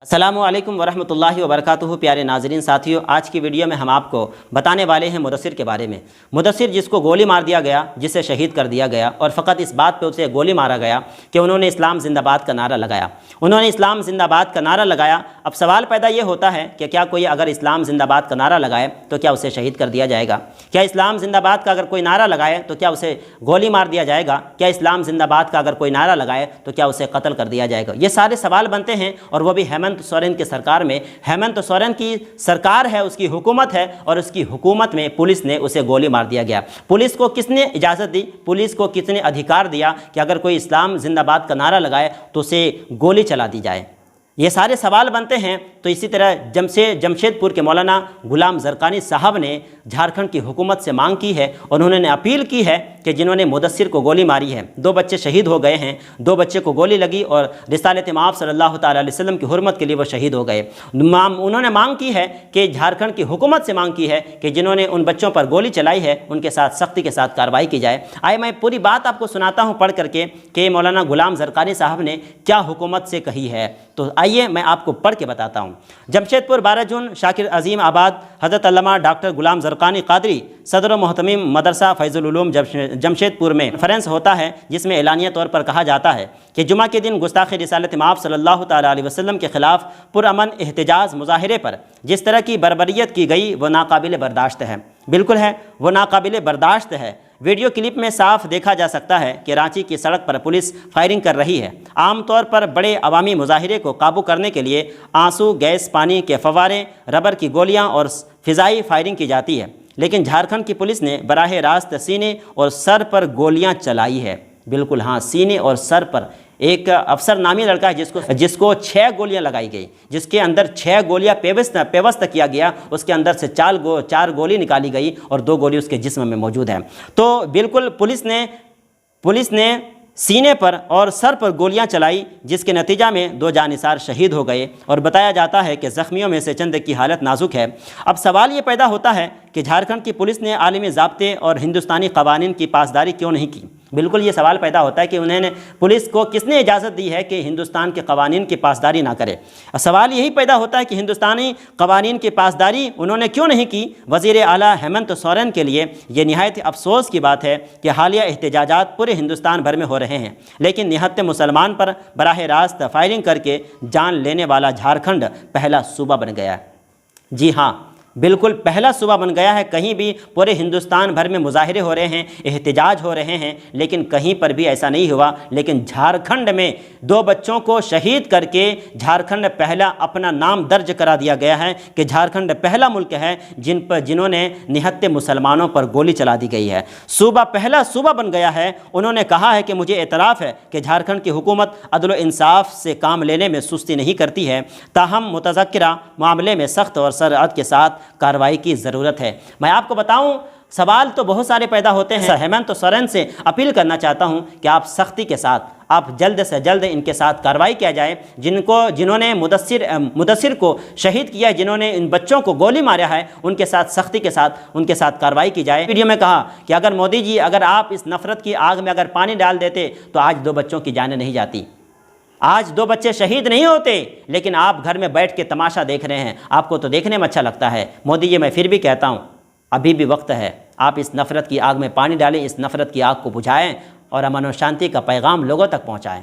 अस्सलामु अलैकुम वरहमतुल्लाहि वबरकातुहू। प्यारे नाज़रीन साथियों, आज की वीडियो में हम आपको बताने वाले हैं मुदस्सिर के बारे में। मुदस्सिर जिसको गोली मार दिया गया, जिसे शहीद कर दिया गया और फ़कत इस बात पे उसे गोली मारा गया कि उन्होंने इस्लाम ज़िंदाबाद का नारा लगाया। उन्होंने इस्लाम ज़िंदाबाद का नारा लगाया। अब सवाल पैदा ये होता है कि क्या कोई अगर इस्लाम ज़िंदाबाद का नारा लगाए तो क्या उसे शहीद कर दिया जाएगा? क्या इस्लाम ज़िंदाबाद का अगर कोई नारा लगाए तो क्या उसे गोली मार दिया जाएगा? क्या इस्लाम ज़िंदाबाद का अगर कोई नारा लगाए तो क्या उसे कत्ल कर दिया जाएगा? ये सारे सवाल बनते हैं, और वो भी हेमंत सोरेन की सरकार में। हेमंत सोरेन की सरकार है, उसकी हुकूमत है, और उसकी हुकूमत में पुलिस ने उसे गोली मार दिया गया। पुलिस को किसने इजाज़त दी? पुलिस को किसने अधिकार दिया कि अगर कोई इस्लाम ज़िंदाबाद का नारा लगाए तो उसे गोली चला दी जाए? ये सारे सवाल बनते हैं। तो इसी तरह जमशेदपुर के मौलाना गुलाम ज़रक़ानी साहब ने झारखंड की हुकूमत से मांग की है और उन्होंने अपील की है कि जिन्होंने मुदस्सिर को गोली मारी है, 2 बच्चे शहीद हो गए हैं, 2 बच्चे को गोली लगी और रिसालत माब सल्लल्लाहु तआला अलैहि वसल्लम की हुर्मत के लिए वो शहीद हो गए। उन्होंने मांग की है कि झारखंड की हुकूमत से मांग की है कि जिन्होंने उन बच्चों पर गोली चलाई है उनके साथ सख्ती के साथ कार्रवाई की जाए। आइए मैं पूरी बात आपको सुनाता हूँ पढ़ करके कि मौलाना गुलाम ज़रक़ानी साहब ने क्या हुकूमत से कही है। तो आइए मैं आपको पढ़ के बताता हूँ। जमशेदपुर 12 जून शाकिर अजीम आबाद हज़रत अल्लामा डॉक्टर गुलाम ज़रक़ानी क़ादरी सदर मोहतमीम मदरसा फ़ैज़ुल उलूम जमशेदपुर में कॉन्फ्रेंस होता है, जिसमें एलानिया तौर पर कहा जाता है कि जुमा के दिन गुस्ताख़ी रिसालत माब सल्लल्लाहु तआला अलैहि वसल्लम के ख़िलाफ़ पुरअमन एहतिजाज मुज़ाहिरे पर जिस तरह की बर्बरियत की गई वो नाकाबिल बर्दाश्त है। बिल्कुल है, वो नाकाबिल बर्दाश्त है। वीडियो क्लिप में साफ देखा जा सकता है कि रांची की सड़क पर पुलिस फायरिंग कर रही है। आमतौर पर बड़े अवामी मुजाहिरे को काबू करने के लिए आंसू, गैस, पानी के फव्वारे, रबर की गोलियां और फ़िज़ाई फायरिंग की जाती है, लेकिन झारखंड की पुलिस ने बराह रास्त सीने और सर पर गोलियां चलाई है। बिल्कुल हाँ, सीने और सर पर। एक अफसर नामी लड़का है जिसको 6 गोलियां लगाई गई, जिसके अंदर 6 गोलियां पेवस्त किया गया, उसके अंदर से 4 गोली निकाली गई और 2 गोली उसके जिस्म में मौजूद है। तो बिल्कुल पुलिस ने सीने पर और सर पर गोलियां चलाई, जिसके नतीजा में 2 जानिसार शहीद हो गए और बताया जाता है कि ज़ख्मियों में से चंद की हालत नाजुक है। अब सवाल ये पैदा होता है कि झारखंड की पुलिस ने आलमी ज़ाब्ते और हिंदुस्तानी क़वानीन की पासदारी क्यों नहीं की? बिल्कुल ये सवाल पैदा होता है कि उन्होंने पुलिस को किसने इजाज़त दी है कि हिंदुस्तान के क़वानीन की पासदारी ना करे। सवाल यही पैदा होता है कि हिंदुस्तानी क़वानीन की पासदारी उन्होंने क्यों नहीं की। वज़ीर आला हेमंत सोरेन के लिए ये निहायत अफसोस की बात है कि हालिया एहतजाजात पूरे हिंदुस्तान भर में हो रहे हैं, लेकिन निहत्ते मुसलमान पर बराह रास्त फायरिंग करके जान लेने वाला झारखंड पहला सूबा बन गया। जी हाँ, बिल्कुल पहला सूबा बन गया है। कहीं भी पूरे हिंदुस्तान भर में मुजाहिरे हो रहे हैं, एहतिजाज हो रहे हैं, लेकिन कहीं पर भी ऐसा नहीं हुआ। लेकिन झारखंड में 2 बच्चों को शहीद करके झारखंड पहला अपना नाम दर्ज करा दिया गया है कि झारखंड पहला मुल्क है जिन्होंने निहत्ते मुसलमानों पर गोली चला दी गई है। पहला सूबा बन गया है। उन्होंने कहा है कि मुझे एतराफ़ है कि झारखंड की हुकूमत अदल व इंसाफ से काम लेने में सुस्ती नहीं करती है, ताहम मुतज़क्किरा मामले में सख्त और सरअत के साथ कार्रवाई की ज़रूरत है। मैं आपको बताऊं, सवाल तो बहुत सारे पैदा होते हैं। हेमंत सोरेन से अपील करना चाहता हूं कि आप सख्ती के साथ, आप जल्द से जल्द इनके साथ कार्रवाई किया जाए। जिन्होंने मुदस्सिर को शहीद किया, जिन्होंने इन बच्चों को गोली मारा है, उनके साथ सख्ती के साथ उनके साथ कार्रवाई की जाए। वीडियो में कहा कि अगर मोदी जी, अगर आप इस नफ़रत की आग में अगर पानी डाल देते तो आज 2 बच्चों की जानें नहीं जाती, आज 2 बच्चे शहीद नहीं होते, लेकिन आप घर में बैठ के तमाशा देख रहे हैं। आपको तो देखने में अच्छा लगता है। मोदी जी, मैं फिर भी कहता हूँ, अभी भी वक्त है, आप इस नफ़रत की आग में पानी डालें, इस नफ़रत की आग को बुझाएं और अमन और शांति का पैगाम लोगों तक पहुँचाएं।